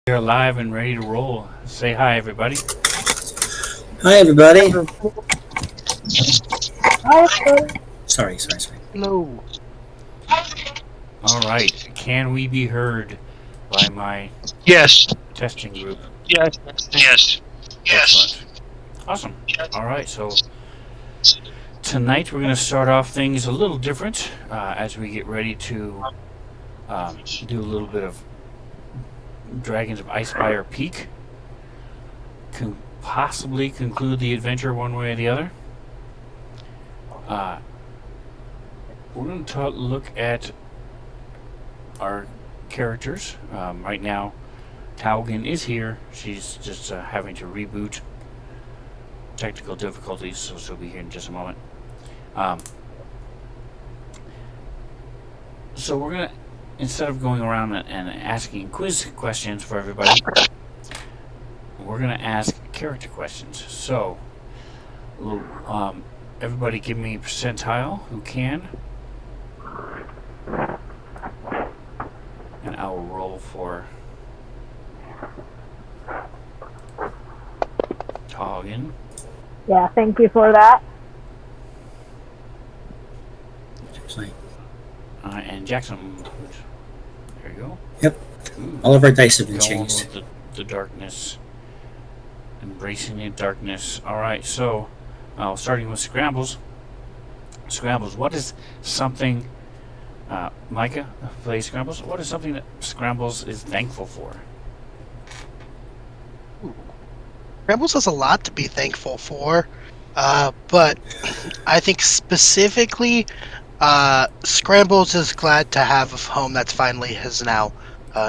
We're live and ready to roll. Say hi, everybody. Hi, everybody. Hi, everybody. Sorry. Hello. All right. Can we be heard by my Yes. testing group? Yes. Yes. Excellent. Awesome. All right. So tonight we're going to start off things a little different as we get ready to do a little bit of Dragons of Icefire Peak. Can possibly conclude the adventure one way or the other. We're going to look at our characters. Right now, Taugen is here. She's just having to reboot. Technical difficulties, so she'll be here in just a moment. So we're going to, instead of going around and asking quiz questions for everybody, we're going to ask character questions. So, everybody give me a percentile who can. And I will roll for Taugen. Yeah, thank you for that. And Jackson. There you go. Yep. Ooh. All of our dice have been Going changed. with the darkness. Embracing the darkness. Alright, so starting with Scrambles. Scrambles, what is something Micah plays Scrambles? What is something that Scrambles is thankful for? Rebels has a lot to be thankful for, but I think specifically, Scrambles is glad to have a home that's finally his now,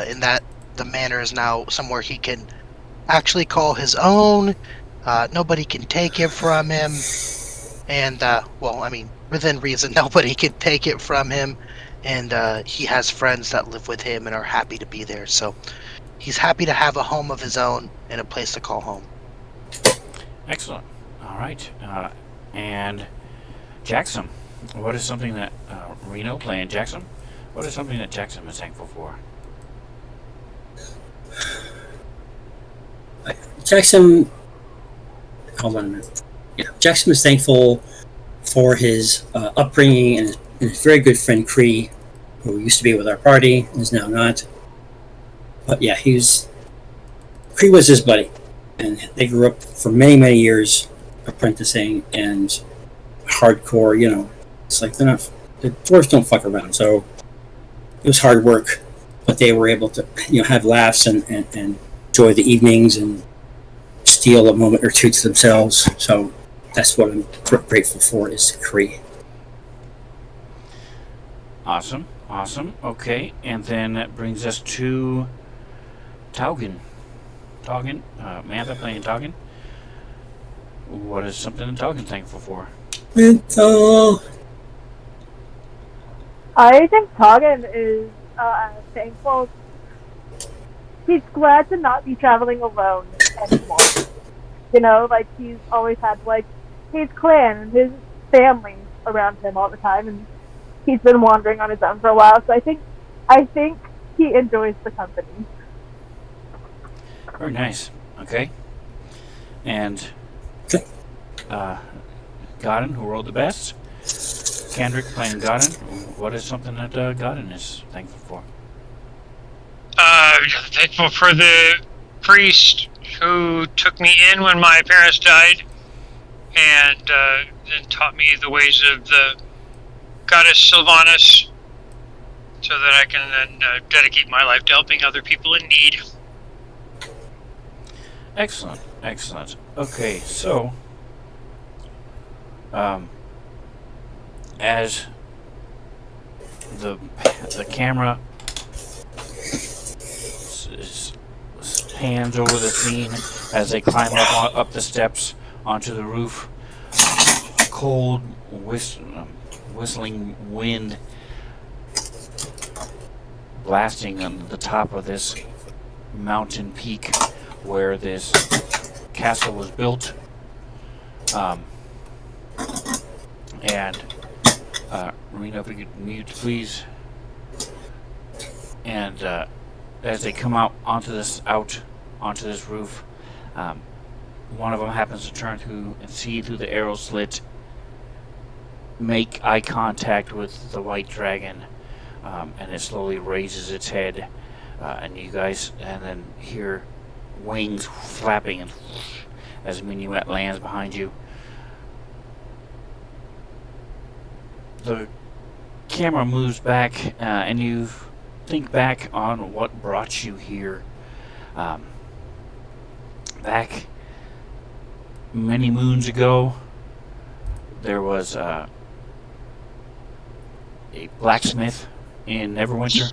in that the manor is now somewhere he can actually call his own. Nobody can take it from him, and within reason, nobody can take it from him, and he has friends that live with him and are happy to be there. So he's happy to have a home of his own and a place to call home. Excellent. Alright. And Jackson, what is something that Reno playing Jackson? What is something that Jackson is thankful for? Jackson, hold on a minute. Yeah, Jackson was thankful for his upbringing and his very good friend Cree, who used to be with our party and is now not. But yeah, Cree was his buddy, and they grew up for many years apprenticing and hardcore. It's like the dwarves don't fuck around, so it was hard work, but they were able to have laughs and enjoy the evenings and steal a moment or two to themselves. So that's what I'm grateful for is Cree. Awesome. Okay, and then that brings us to Taugen. Mantha playing Taugen. What is something that Taugen's thankful for? Mental. I think Taugen is thankful. He's glad to not be traveling alone anymore. He's always had his clan and his family around him all the time, and he's been wandering on his own for a while. So I think he enjoys the company. Very nice. Okay. And Godden, who rolled the best. Kendrick playing Godden. What is something that Godden is thankful for? Thankful for the priest who took me in when my parents died and taught me the ways of the goddess Sylvanas so that I can then dedicate my life to helping other people in need. Excellent. Okay, so as the camera pans over the scene as they climb up the steps onto the roof, a cold whistling wind blasting on the top of this mountain peak where this castle was built. And Reno, if you could mute, please. And as they come out onto this roof, um, one of them happens to turn through and see through the arrow slit, make eye contact with the white dragon, and it slowly raises its head, and then hear wings flapping and as a minuet lands behind you. The camera moves back, and you think back on what brought you here. Back many moons ago, there was a blacksmith in Neverwinter,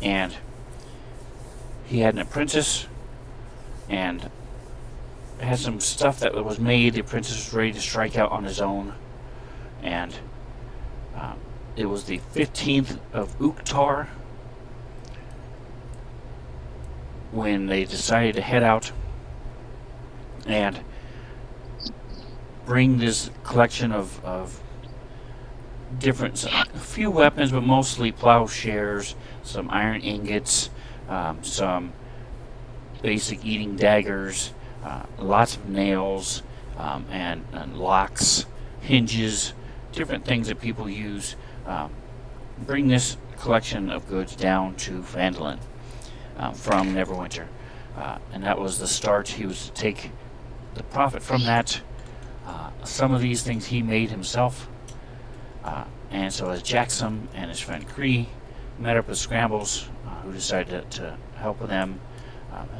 and he had an apprentice, and had some stuff that was made. The apprentice was ready to strike out on his own, and it was the 15th of Uktar when they decided to head out and bring this collection of different, a few weapons, but mostly plowshares, some iron ingots, some basic eating daggers, lots of nails, and locks, hinges, different things that people use. Bring this collection of goods down to Phandalin from Neverwinter. And that was the start. He was to take the profit from that. Some of these things he made himself. And so as Jaxum and his friend Cree met up with Scrambles, who decided to help with them,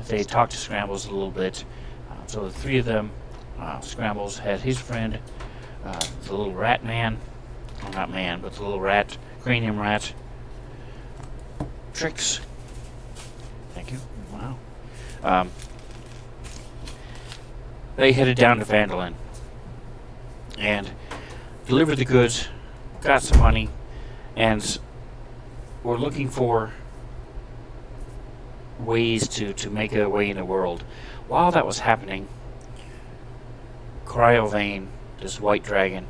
they talked to Scrambles a little bit. So the three of them, Scrambles had his friend, the little rat man, well, not man, but the little rat, cranium rat, Trix. Thank you. Wow. They headed down to Phandalin and delivered the goods, got some money, and were looking for ways to make a way in the world. While that was happening, Cryovane, this white dragon,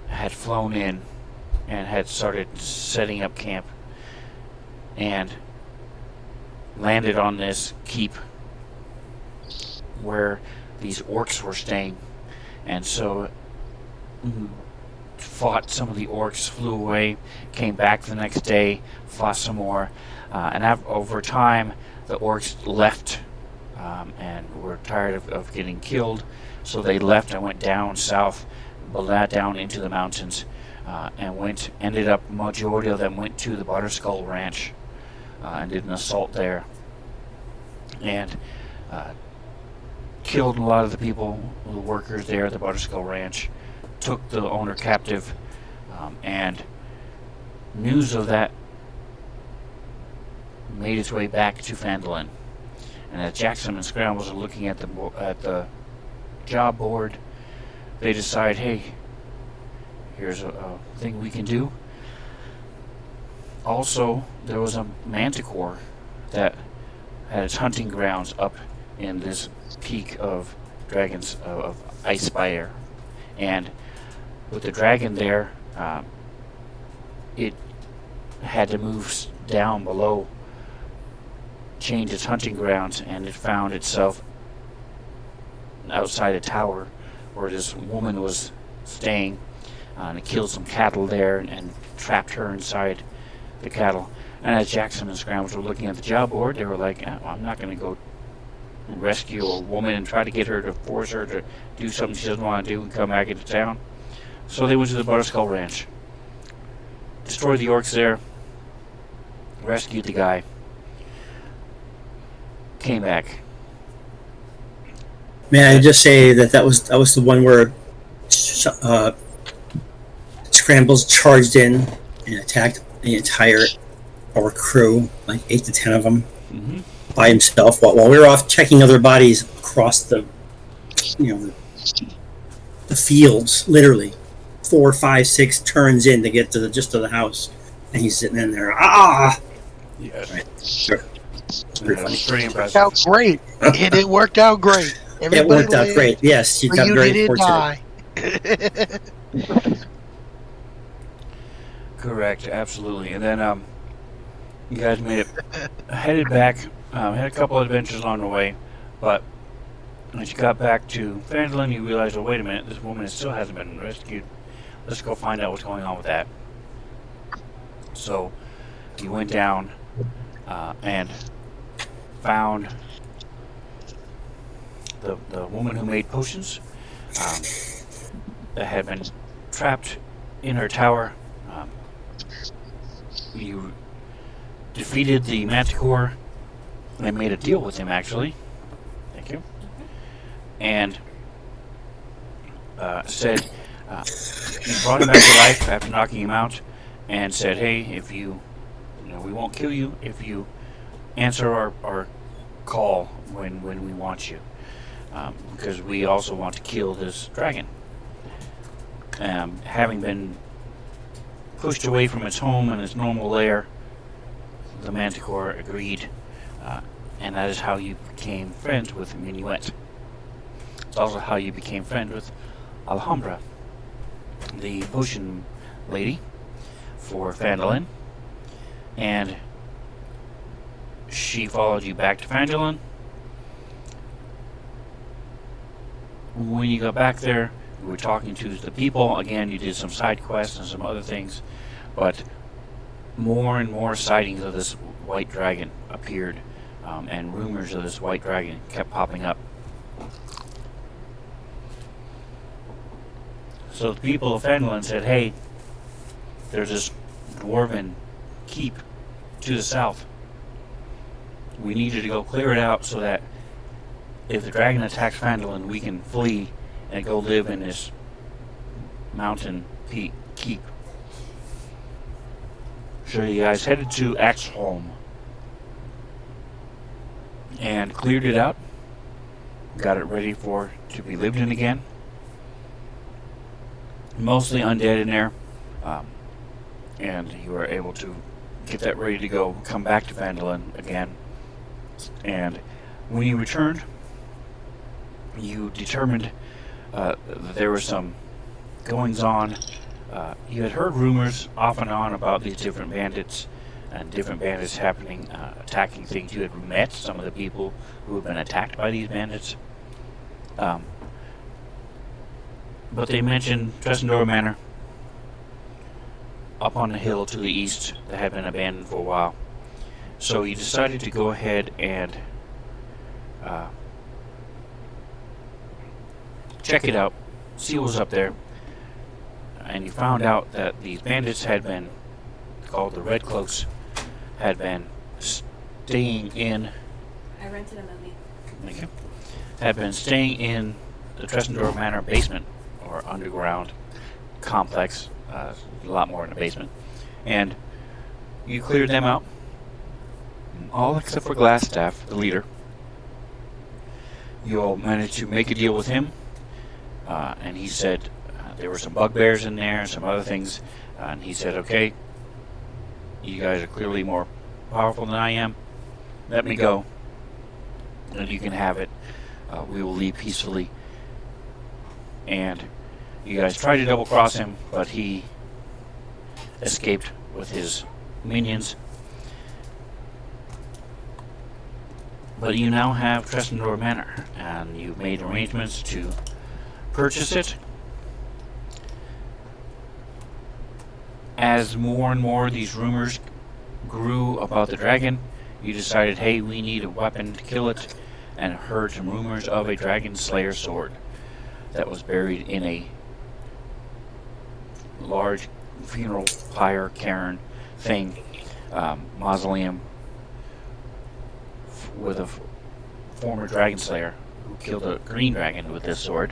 had flown in and had started setting up camp and landed on this keep where these orcs were staying, and so fought some of the orcs, flew away, came back the next day, fought some more, and over time the orcs left and were tired of getting killed, so they left and went down south, down into the mountains, and ended up, majority of them went to the Butterskull Ranch and did an assault there, and killed a lot of the people, the workers there at the Butterskull Ranch, took the owner captive, and news of that made its way back to Phandalin. And as Jackson and Scrambles are looking at the job board, they decide, hey, here's a thing we can do. Also, there was a manticore that had its hunting grounds up in this peak of dragons of Icespire, and with the dragon there, it had to move down below, change its hunting grounds, and it found itself outside a tower where this woman was staying, and it killed some cattle there and trapped her inside the cattle. And as Jackson and Scrambles were looking at the job board, they were like, I'm not going to go rescue a woman and try to get her to force her to do something she doesn't want to do and come back into town. So they went to the Butterskull Ranch, destroyed the orcs there, rescued the guy, came back. May I just say that was the one where Scrambles charged in and attacked the entire orc crew, like 8 to 10 of them, by himself, while we were off checking other bodies across the fields, literally 4, 5, 6 turns in to get to the house, and he's sitting in there. Yes. Right. Sure. Pretty impressive. Worked out great. It worked out great. It worked out great. Yes, you got you very didn't fortunate. die. Correct, absolutely. And then You guys made it, headed back, had a couple of adventures along the way, but as you got back to Fandolin, you realized, oh, wait a minute, this woman still hasn't been rescued. Let's go find out what's going on with that. So you went down and found the woman who made potions that had been trapped in her tower. You defeated the Manticore and made a deal with him, actually. Thank you. And said you brought him back to life after knocking him out, and said, "Hey, if you know, we won't kill you if you answer our call when we want you, because we also want to kill this dragon." Having been pushed away from its home and its normal lair, the Manticore agreed, and that is how you became friends with Minuet. It's also how you became friends with Alhambra, the potion lady for Fandolin, and she followed you back to Fandolin. When you got back there, you were talking to the people. Again, you did some side quests and some other things, but more and more sightings of this white dragon appeared, and rumors of this white dragon kept popping up. So the people of Fandolin said, "Hey, there's this dwarven keep to the south. We need you to go clear it out so that if the dragon attacks Fandolin, we can flee and go live in this mountain peak keep." So you guys headed to Axholm and cleared it out, got it ready to be lived in again. Mostly undead in there, and you were able to get that ready to go, come back to Fandolin again. And when you returned, you determined that there were some goings on. You had heard rumors off and on about these different bandits and different bandits happening, attacking things. You had met some of the people who had been attacked by these bandits. But they mentioned Tressendor Manor up on the hill to the east that had been abandoned for a while. So you decided to go ahead and check it out, see what was up there. And you found out that these bandits had been, called the Red Cloaks, had been staying in... I rented a movie. Thank you. Had been staying in the Tressendor Manor basement, or underground complex, a lot more in the basement. And you cleared them out, all except for Glassstaff, the leader. You all managed to make a deal with him, and he said there were some bugbears in there and some other things, and he said, "Okay, you guys are clearly more powerful than I am. Let me go, and you can have it. We will leave peacefully." And you guys tried to double cross him, but he escaped with his minions. But you now have Tressendor Manor, and you've made arrangements to purchase it. As more and more these rumors grew about the dragon, you decided, hey, we need a weapon to kill it, and heard some rumors of a dragon slayer sword that was buried in a large funeral pyre cairn thing, mausoleum, with a former dragon slayer who killed a green dragon with this sword.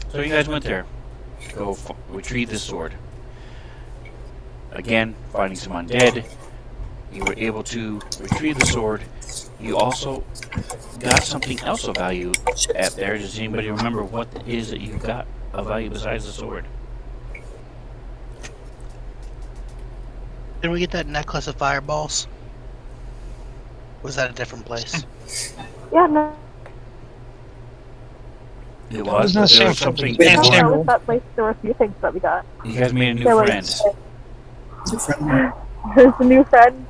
So you guys went there to go retrieve this sword. Again, finding some undead, you were able to retrieve the sword. You also got something else of value at there. Does anybody remember what it is that you got of value besides the sword? Did we get that necklace of fireballs? Was that a different place? Yeah, no. It Doesn't was, but there seem was something familiar. No, more. that was that place. There were a few things that we got. You guys made a new There was- friend. It's a friend. There's a new friend.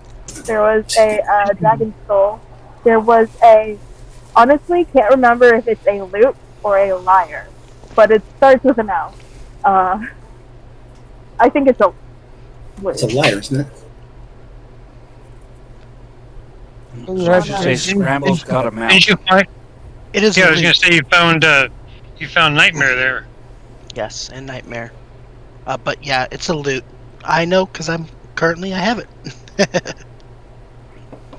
There was a dragon skull. There was a, honestly, can't remember if it's a lute or a lyre, but it starts with an L. I think it's a lute. It's a liar, isn't it? So I should say Scrambles got a mount. Didn't you find? It is. Yeah, a I was gonna loot. say you found Nightmare there. Yes, and Nightmare. But yeah, it's a loot. I know because I have it.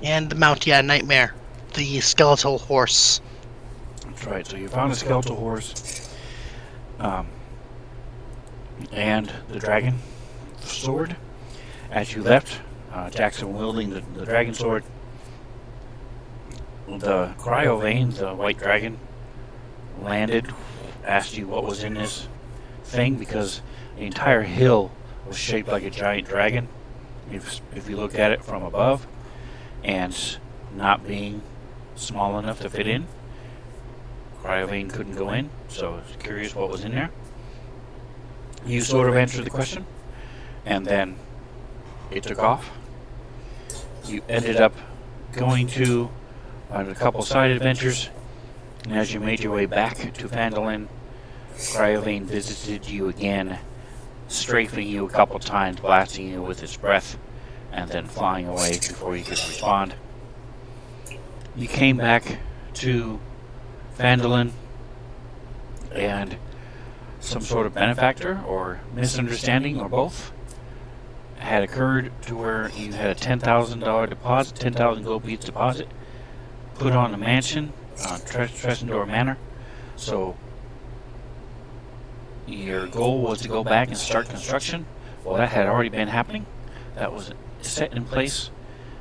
And the mount, yeah, Nightmare, the skeletal horse. That's right. So you found a skeletal horse, and the dragon sword. As you left, Jackson wielding the dragon sword. The Cryovane, the white dragon, landed, asked you what was in this thing because the entire hill was shaped like a giant dragon. If you looked at it from above, and not being small enough to fit in, Cryovane couldn't go in. So I was curious what was in there. You sort of answered the question, and then it took off. You ended up going to on a couple side adventures, and as you made your way back to Phandalin, Cryovane visited you again, strafing you a couple times, blasting you with its breath, and then flying away before you could respond. You came back to Phandalin, and some sort of benefactor or misunderstanding or both had occurred to where you had a $10,000 deposit, 10,000 gold beads deposit, put on a mansion, Tressendor Manor. So your goal was to go back and start construction. Well, that had already been happening. That was set in place.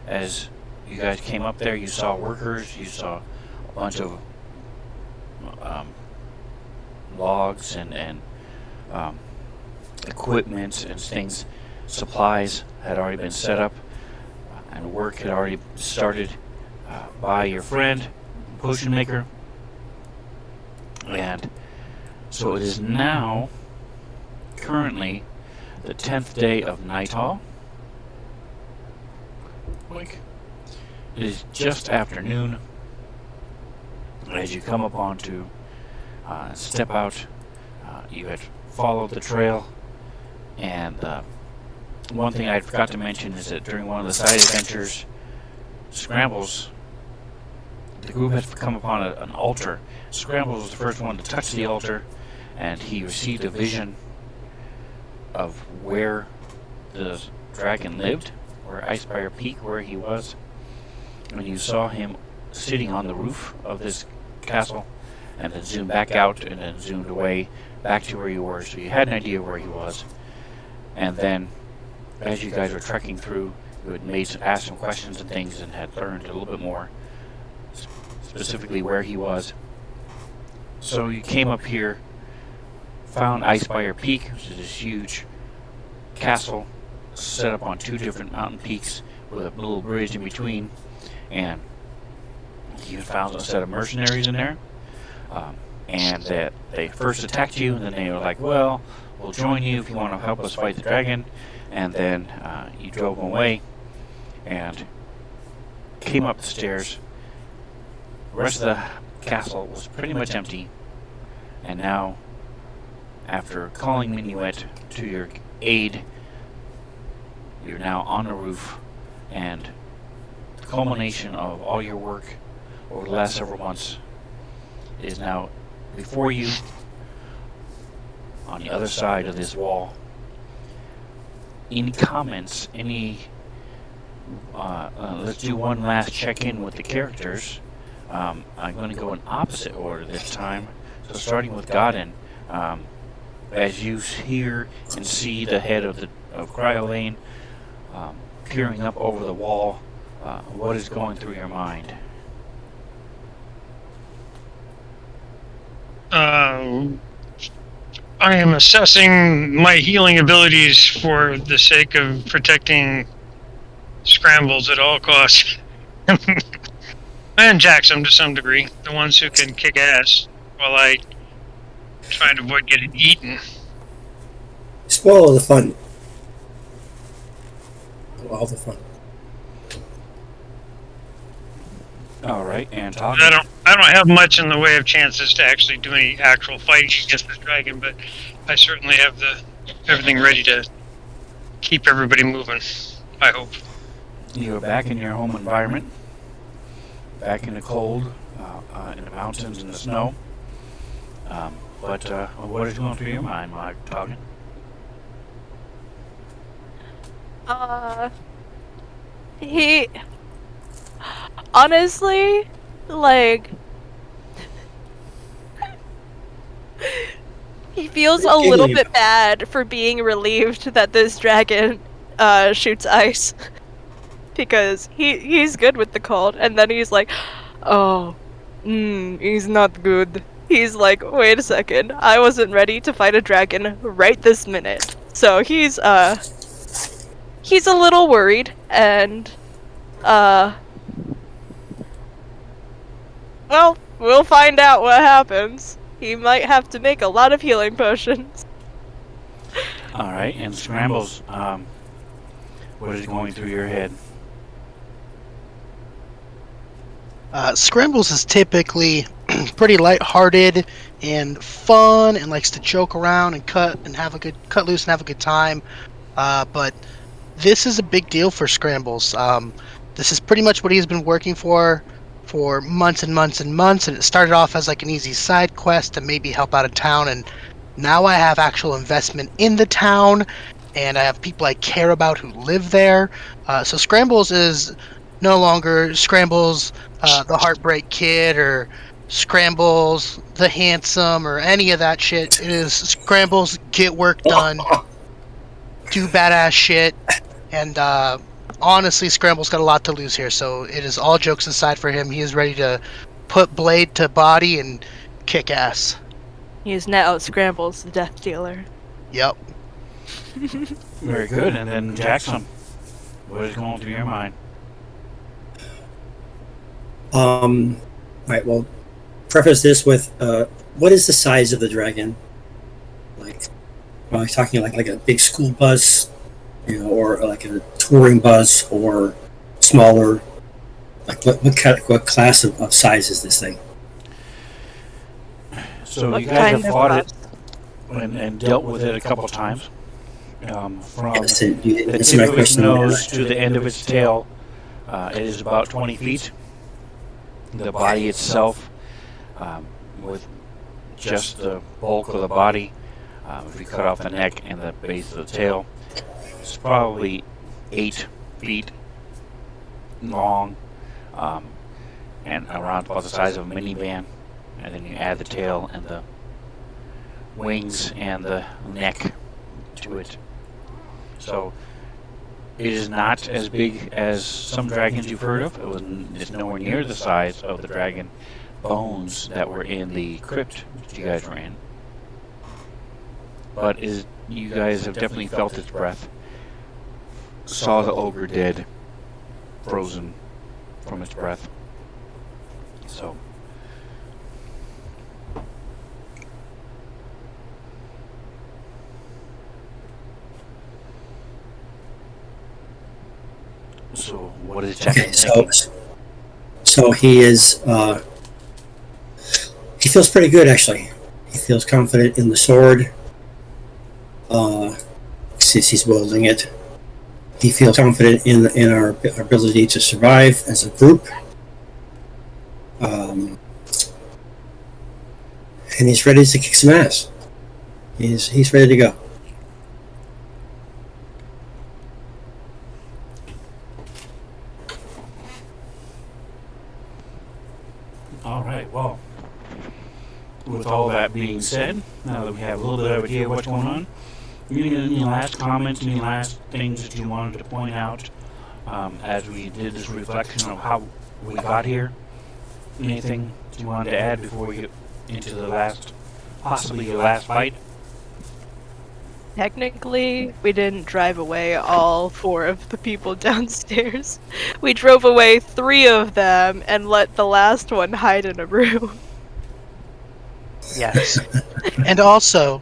As you guys came up there, you saw workers, you saw a bunch of logs and equipment and things, supplies had already been set up, and work had already started by your friend, Potion Maker. And so it is now currently the 10th day of Night Hall. It is just afternoon as you come up onto step out. You had followed the trail, and one thing I forgot to mention is that during one of the side adventures, Scrambles, the group had come upon an altar. Scrambles was the first one to touch the altar, and he received a vision of where the dragon lived, where Icefire Peak, where he was. And you saw him sitting on the roof of this castle, and then zoomed back out, and then zoomed away back to where you were, so you had an idea where he was. And then, as you guys were trekking through, you had asked some questions and things, and had learned a little bit more, specifically where he was. So you came up here, found Icefire Peak, which is this huge castle set up on two different mountain peaks with a little bridge in between, and you found a set of mercenaries in there, and that they first attacked you, and then they were like, well, we'll join you if you want to help us fight the dragon, and then you drove them away and came up the stairs. The rest of the castle was pretty much empty, and now, after calling Minuet to your aid, you're now on the roof, and the culmination of all your work over the last several months is now before you on the other side of this wall. Any comments? Let's do one last check-in with the characters. I'm going to go in opposite order this time. So starting with Godin, as you hear and see the head of Cryolane peering up over the wall, what is going through your mind? I am assessing my healing abilities for the sake of protecting Scrambles at all costs. And Jackson to some degree, the ones who can kick ass while I try to avoid getting eaten. Spoil all the fun. All the fun. All right, and I talking. don't have much in the way of chances to actually do any actual fighting against this dragon, but I certainly have everything ready to keep everybody moving. I hope. You are back in your home environment, back in the cold, in the mountains, in the snow. But what is going through your mind while you're talking? He honestly, like, he feels a little Giggly. bit bad for being relieved that this dragon shoots ice because he's good with the cold, and then he's like, oh, he's not good. He's like, wait a second, I wasn't ready to fight a dragon right this minute. So he's a little worried, and well, we'll find out what happens. He might have to make a lot of healing potions. All right, and Scrambles, what is going through your head? Scrambles is typically pretty lighthearted and fun, and likes to joke around and cut loose and have a good time. But this is a big deal for Scrambles. This is pretty much what he's been working for months and months and months, and it started off as like an easy side quest to maybe help out a town, and now I have actual investment in the town, and I have people I care about who live there. So Scrambles is no longer Scrambles, the Heartbreak Kid, or Scrambles the Handsome, or any of that shit. It is Scrambles, get work done, do badass shit, and honestly, Scramble's got a lot to lose here, so it is all jokes aside for him. He is ready to put blade to body and kick ass. He is now Scrambles, the Death Dealer. Yep. Very good. And then Jackson, what is going through your mind? Right. Well, preface this with what is the size of the dragon? Like, are we talking like a big school bus, or like a touring bus, or smaller? Like what class of size is this thing? So What you guys have kind of fought bus? it and dealt with it a couple times. From Yes, the you tip answer my of its question. nose to the end of its tail, it is about 20 feet. The body itself, with just the bulk of the body, if you cut off the neck and the base of the tail, it's probably 8 feet long, and around about the size of a minivan. And then you add the tail and the wings and the neck to it. So it is not as big as some dragons you've heard of. It's nowhere near the size of the dragon bones that were in the crypt that you guys were in. But you guys have definitely felt its breath. Saw the ogre dead, frozen from its breath. So what is Jackson Okay, so thinking? so he is. He feels pretty good actually. He feels confident in the sword. Since he's wielding it, he feels confident in our ability to survive as a group. And he's ready to kick some ass. He's ready to go. All right, well, with all that being said, now that we have a little bit of idea of what's going on, any last comments, any last things that you wanted to point out as we did this reflection of how we got here? Anything you wanted to add before we get into the last, possibly your last fight? Technically, we didn't drive away all 4 of the people downstairs. We drove away 3 of them and let the last one hide in a room. Yes. And also,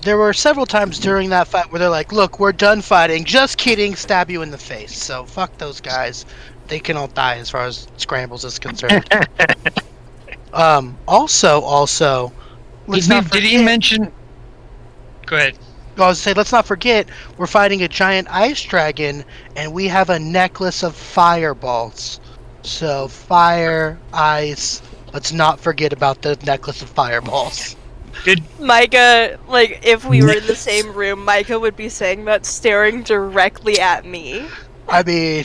there were several times during that fight where they're like, look, we're done fighting. Just kidding, stab you in the face. So fuck those guys. they can all die as far as Scrambles is concerned. Also, let's not Did he forget. mention? Go ahead. I was say, let's not forget, we're fighting a giant ice dragon, and we have a necklace of fireballs. So fire, ice. Let's not forget about the necklace of fireballs. Did Micah, like, if we were in the Necklace. same room, Micah would be saying that staring directly at me. I mean,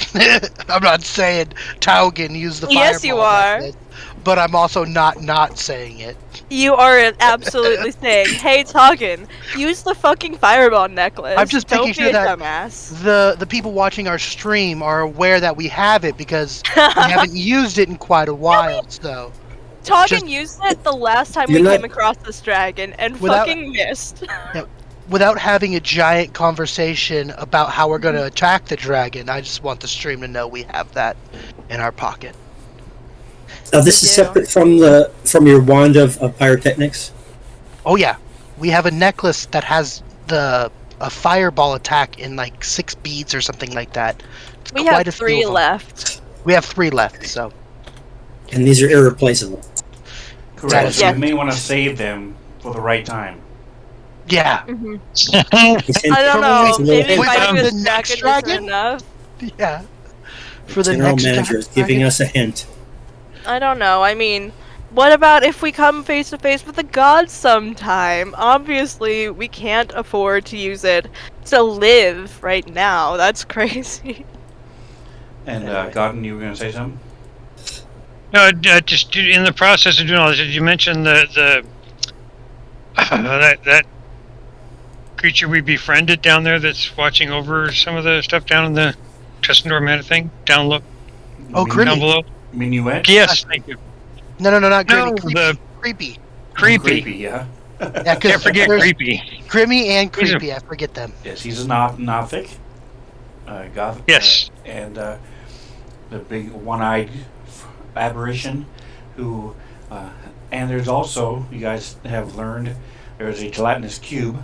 I'm not saying Taugen used the fireball Yes, you are. necklace, but I'm also not saying it. You are absolutely saying, "Hey, Toggin, use the fucking fireball necklace." I'm just Don't making be sure a that dumbass. the people watching our stream are aware that we have it because we haven't used it in quite a while. So Toggin just- used it the last time You're we not- came across this dragon and Without- fucking missed. without having a giant conversation about how we're going to attack the dragon, I just want the stream to know we have that in our pocket. Now this We is do. separate from your wand of pyrotechnics. Oh yeah, we have a necklace that has a fireball attack in like 6 beads or something like that. It's We quite have a few 3 of 'em. left. We have 3 left, so And these are irreplaceable. Correct. So Yeah. you may want to save them for the right time. yeah, Mhm. They tend I don't to- know. it's a little Maybe Wait, fighting the this next dragon isn't dragon? enough. yeah. For the General next manager is giving dragon? us a hint. I don't know. I mean, what about if we come face to face with the gods sometime? Obviously, we can't afford to use it to live right now. That's crazy. And Godden, you were going to say something? No, just in the process of doing all this, did you mention the that creature we befriended down there that's watching over some of the stuff down in the Tessendor Manor thing? Down low, Oh, Min- Grimmy. down below. Minuet? Yes, thank you. No, not No, Grimmy. the Creepy. creepy. Creepy, yeah. Yeah, Can't forget there's creepy. Grimmy and He's a- Creepy. I forget them. Yes, he's a Nothic. Goth. Yes. And the big one-eyed aberration who... and there's also, you guys have learned, there's a gelatinous cube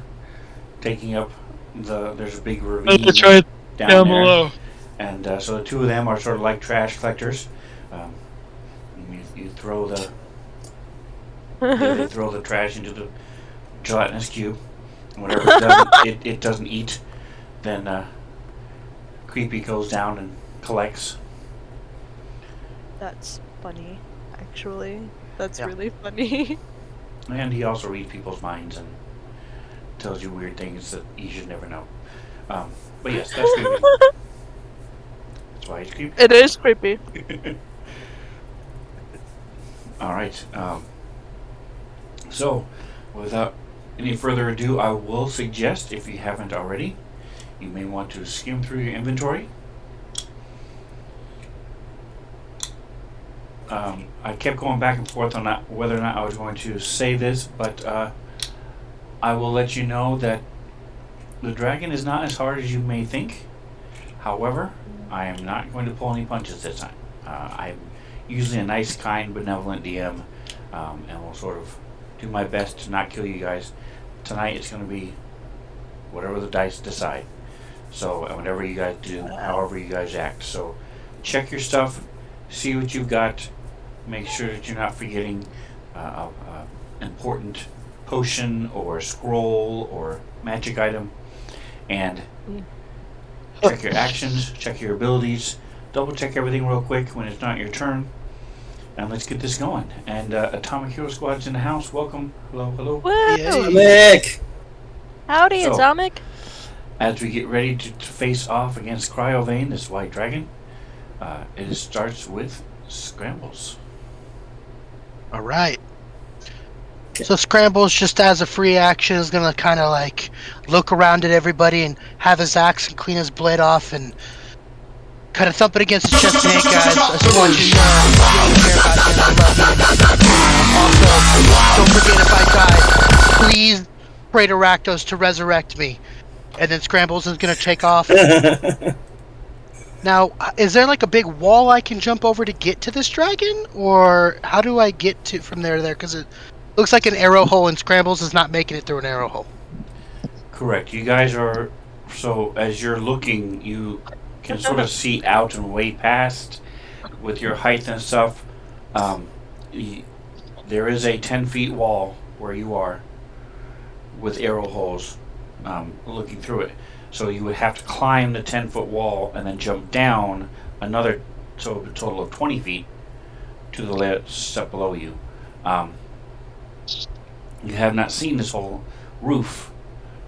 taking up there's a big ravine That's right, down down there. below. And so the two of them are sort of like trash collectors. You throw they throw the trash into the gelatinous cube. And whatever it doesn't eat, then Creepy goes down and collects. That's funny, actually. That's Yeah. really funny. And he also reads people's minds and tells you weird things that you should never know. But yes, that's Creepy. That's why he's Creepy. It is creepy. All right. So, without any further ado, I will suggest, if you haven't already, you may want to skim through your inventory. I kept going back and forth on whether or not I was going to say this, but I will let you know that the dragon is not as hard as you may think. However, I am not going to pull any punches this time. I'm usually a nice, kind, benevolent DM, and will sort of do my best to not kill you guys. Tonight it's going to be whatever the dice decide. So, whatever you guys do, however you guys act. So, check your stuff, see what you've got, make sure that you're not forgetting important potion or scroll or magic item, and check your actions, check your abilities, double check everything real quick when it's not your turn, and let's get this going. And Atomic Hero Squad's in the house. Welcome. Hello, hello. Woo! Yay. Mick! Howdy, So- Atomic. As we get ready to face off against Cryovane, this white dragon, it starts with Scrambles. All right. So Scrambles, just as a free action, is gonna kind of like look around at everybody and have his axe and clean his blade off and kind of thump it against his chest. Hey guys, I just want you to know I really care about you and I love you. Also, don't forget if I die, please pray to Rakdos to resurrect me. And then Scrambles is gonna take off. Now, is there like a big wall I can jump over to get to this dragon, or how do I get to from there to there? Because it looks like an arrow hole, and Scrambles is not making it through an arrow hole. Correct. You guys are, so as you're looking, you can sort of see out and way past, with your height and stuff, there is a 10 feet wall where you are with arrow holes looking through it. So you would have to climb the 10-foot wall and then jump down another, so a total of 20 feet to the left step below you. You have not seen this whole roof,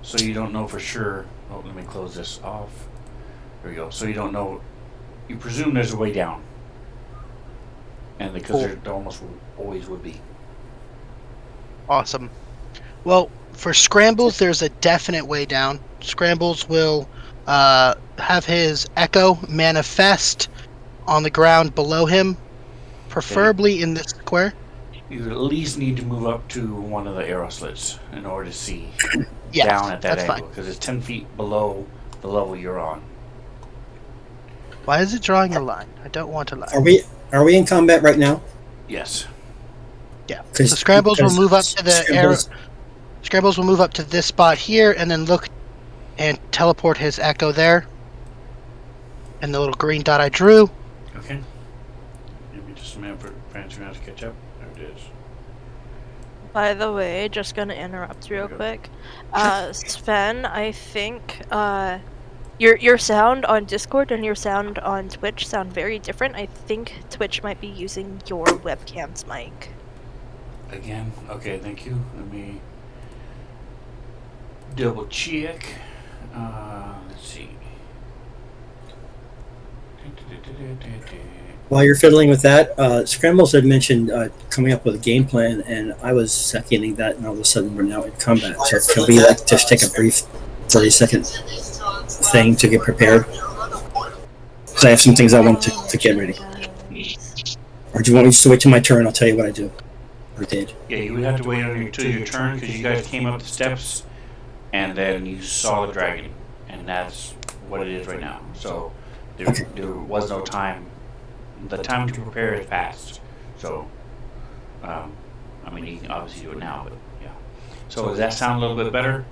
so you don't know for sure. Oh, let me close this off. There we go. So you don't know. You presume there's a way down, and because there almost always would be. Awesome. Well, for Scrambles, there's a definite way down. Scrambles will have his echo manifest on the ground below him, preferably in this square. You at least need to move up to one of the arrow slits in order to see Yes, down at that that's angle, because it's 10 feet below the level you're on. Why is it drawing a line? I don't want a line. Are we in combat right now? Yes. Yeah. So Scrambles will move up to the arrow. Scrambles will move up to this spot here, and then look and teleport his echo there. And the little green dot I drew. Okay. Give me just a minute for Fancy to catch up. There it is. By the way, just gonna interrupt real quick. Sven, I think your sound on Discord and your sound on Twitch sound very different. I think Twitch might be using your webcam's mic. Again? Okay, thank you. Let me double check. Let's see. While you're fiddling with that, Scrambles had mentioned coming up with a game plan, and I was seconding that, and all of a sudden we're now in combat. So can we just take a brief 30-second thing to get prepared? Because I have some things I want to get ready. Or do you want me just to wait till my turn? I'll tell you what I do. Or did. Yeah, you would have to wait until your turn, because you guys came up the steps, and then you saw the dragon, and that's what it is right now. So there was no time. The time to prepare is past. So, I mean, you can obviously do it now, but yeah. So does that sound a little bit better?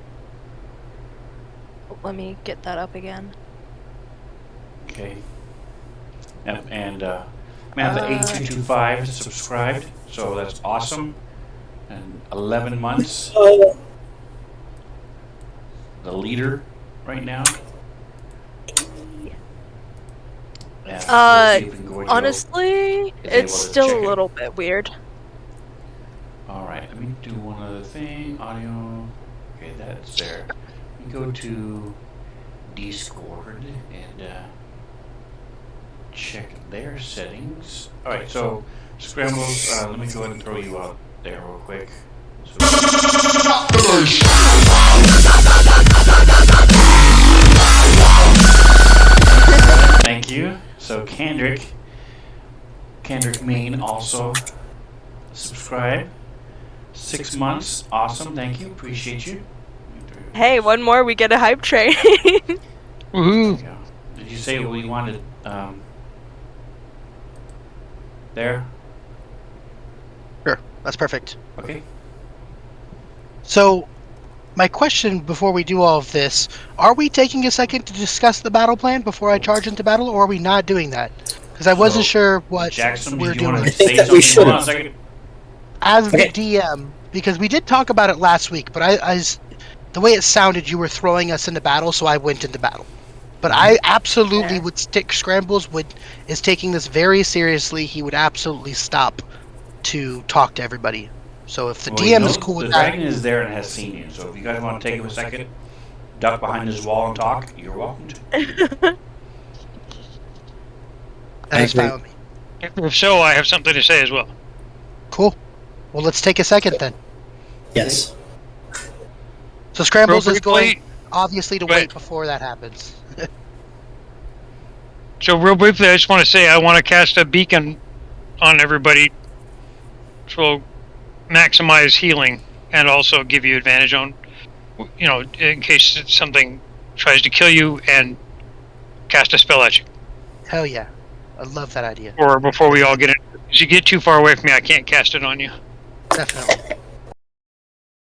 Let me get that up again. Okay. And man, the 8225 is subscribed, so that's awesome. And 11 months. The leader right now. Honestly, it's still a little bit weird. Alright, let me do one other thing. Audio. Okay, that's there. Let me go to Discord and check their settings. Alright, so Scrambles, let me go ahead and throw you out there real quick. Thank you. So Kendrick Main also subscribe. 6 months. Awesome. Thank you. Appreciate you. Hey, one more, we get a hype train. Woohoo! Did you say we wanted there? Sure, that's perfect. Okay. So, my question before we do all of this, are we taking a second to discuss the battle plan before I charge into battle, or are we not doing that? Because I wasn't sure what Jackson, we're did you want doing. to I think say that we something? Hold should. on a second. As the Okay. DM, because we did talk about it last week, but the way it sounded, you were throwing us into battle, so I went into battle. But I absolutely would stick. Scrambles is taking this very seriously. He would absolutely stop to talk to everybody. So if the Well, DM is cool the with that, dragon is there and has seen you. So if you guys want to take a second, duck behind this wall and talk, you're welcome to. that's fine with me. If so, I have something to say as well. Cool. Well, let's take a second then. Yes. So Scrambles Real is going briefly- obviously to Wait. wait before that happens. So real briefly, I just want to say I want to cast a beacon on everybody, which will maximize healing and also give you advantage on, in case something tries to kill you and cast a spell at you. Hell yeah. I love that idea. Or before we all get in. If you get too far away from me, I can't cast it on you. Definitely.